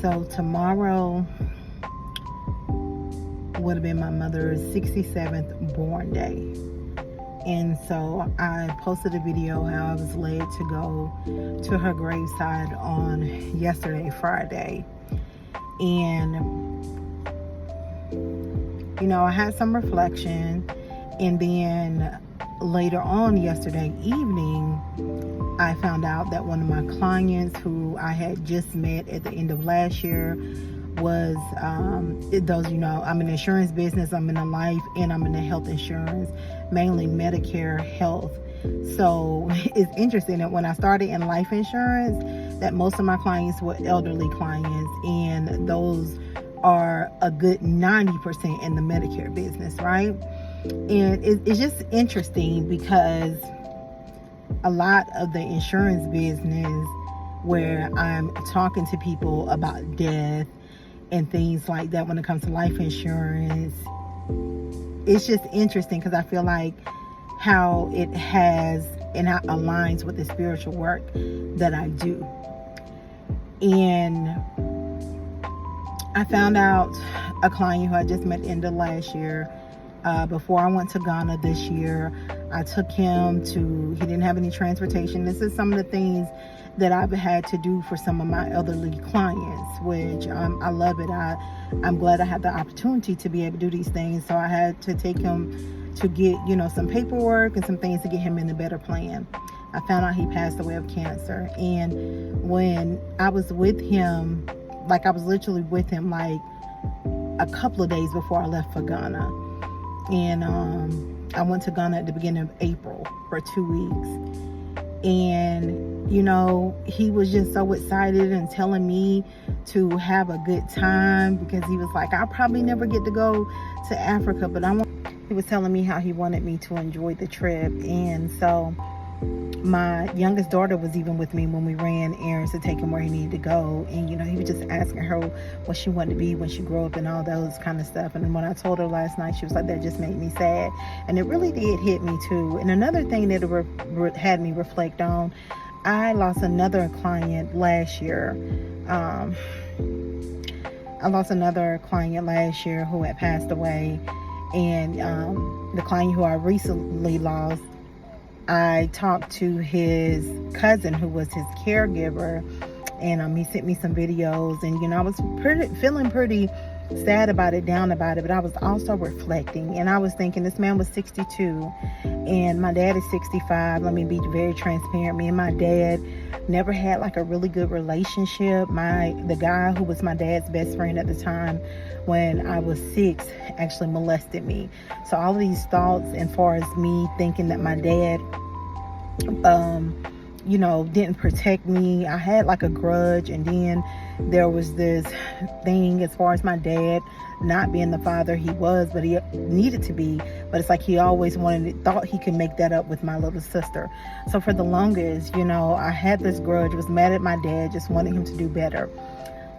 So tomorrow would have been my mother's 67th born day. And so I posted a video how I was led to go to her graveside on yesterday, Friday. And, you know, I had some reflection. And then later on yesterday evening, I found out that one of my clients who I had just met at the end of last year was, those, you know, I'm in the insurance business, I'm in the life, and I'm in the health insurance, mainly Medicare health. So it's interesting that when I started in life insurance, that most of my clients were elderly clients, and those are a good 90% in the Medicare business, right? And it's just interesting because a lot of the insurance business where I'm talking to people about death and things like that when it comes to life insurance, it's just interesting because I feel like how it has and how it aligns with the spiritual work that I do. And I found out a client who I just met in the last year. Before I went to Ghana this year, I took him he didn't have any transportation. This is some of the things that I've had to do for some of my elderly clients, which I love it. I'm glad I had the opportunity to be able to do these things. So I had to take him to get, you know, some paperwork and some things to get him in a better plan. I found out he passed away of cancer. And when I was with him, like I was literally with him like a couple of days before I left for Ghana. And I went to Ghana at the beginning of April for 2 weeks. And, you know, he was just so excited and telling me to have a good time because he was like, I'll probably never get to go to Africa, but he was telling me how he wanted me to enjoy the trip. And so my youngest daughter was even with me when we ran errands to take him where he needed to go. And, you know, he was just asking her what she wanted to be when she grew up and all those kind of stuff. And then when I told her last night, she was like, that just made me sad. And it really did hit me too. And another thing that it had me reflect on, I lost another client last year. I lost another client last year who had passed away. And the client who I recently lost, I talked to his cousin who was his caregiver, and he sent me some videos, and, you know, I was feeling pretty sad about it, down about it, but I was also reflecting, and I was thinking this man was 62 and my dad is 65. Let me be very transparent. Me and my dad never had like a really good relationship. The guy who was my dad's best friend at the time when I was 6 actually molested me. So all of these thoughts, as far as me thinking that my dad you know, didn't protect me, I had like a grudge. And then there was this thing as far as my dad not being the father he was, but he needed to be, but it's like he always thought he could make that up with my little sister. So for the longest, you know, I had this grudge, was mad at my dad, just wanted him to do better.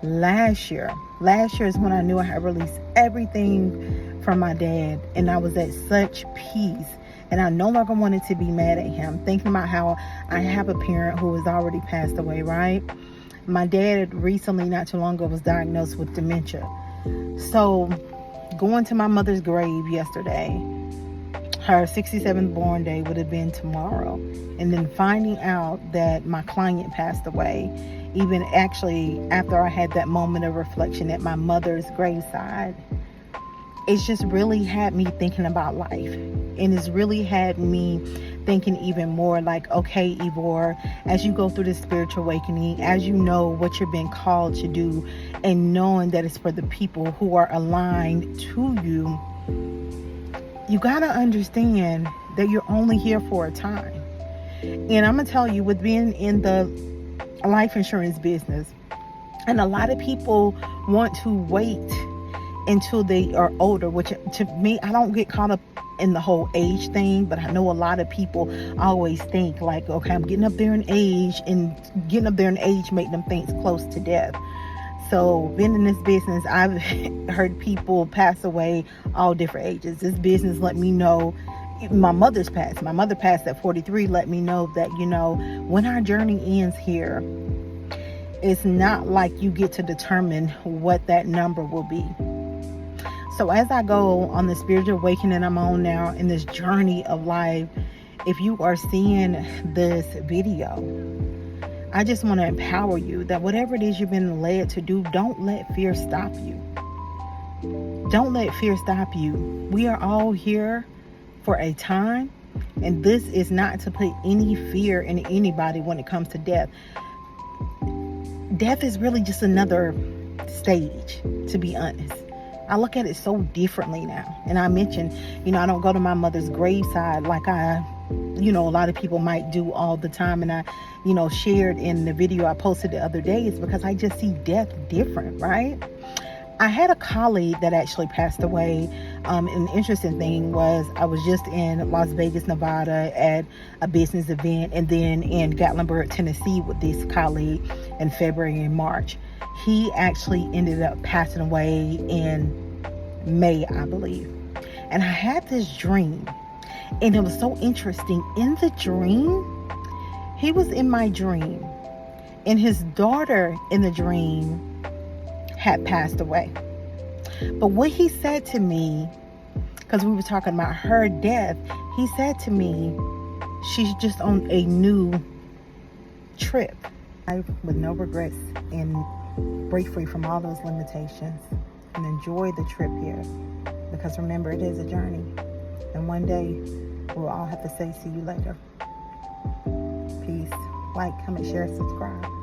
Last year is when I knew I had released everything from my dad, and I was at such peace. And I no longer wanted to be mad at him, thinking about how I have a parent who has already passed away, right? My dad recently, not too long ago, was diagnosed with dementia. So going to my mother's grave yesterday, her 67th born day would have been tomorrow. And then finding out that my client passed away, even actually after I had that moment of reflection at my mother's graveside, it's just really had me thinking about life. And it's really had me thinking even more like, okay, Ivor, as you go through this spiritual awakening, as you know what you're being called to do, and knowing that it's for the people who are aligned to you, you got to understand that you're only here for a time. And I'm going to tell you, with being in the life insurance business, and a lot of people want to wait until they are older, which to me, I don't get caught up in the whole age thing, but I know a lot of people always think like, okay, I'm getting up there in age, and getting up there in age make them think it's close to death. So being in this business, I've heard people pass away all different ages. This business let me know, my mother passed at 43, let me know that, you know, when our journey ends here, it's not like you get to determine what that number will be. So as I go on the spiritual awakening I'm on now in this journey of life, if you are seeing this video, I just want to empower you that whatever it is you've been led to do, don't let fear stop you. Don't let fear stop you. We are all here for a time, and this is not to put any fear in anybody when it comes to death. Death is really just another stage, to be honest. I look at it so differently now. And I mentioned, I don't go to my mother's graveside like a lot of people might do all the time. And I, shared in the video I posted the other day, is because I just see death different, right? I had a colleague that actually passed away. An interesting thing was I was just in Las Vegas, Nevada at a business event, and then in Gatlinburg, Tennessee with this colleague in February and March. He actually ended up passing away in May, I believe. And I had this dream, and it was so interesting. In the dream, he was in my dream, and his daughter in the dream had passed away. But what he said to me, because we were talking about her death, he said to me, she's just on a new trip with no regrets, and break free from all those limitations and enjoy the trip here. Because remember, it is a journey, and one day we'll all have to say see you later. Peace. Like, comment, share, subscribe.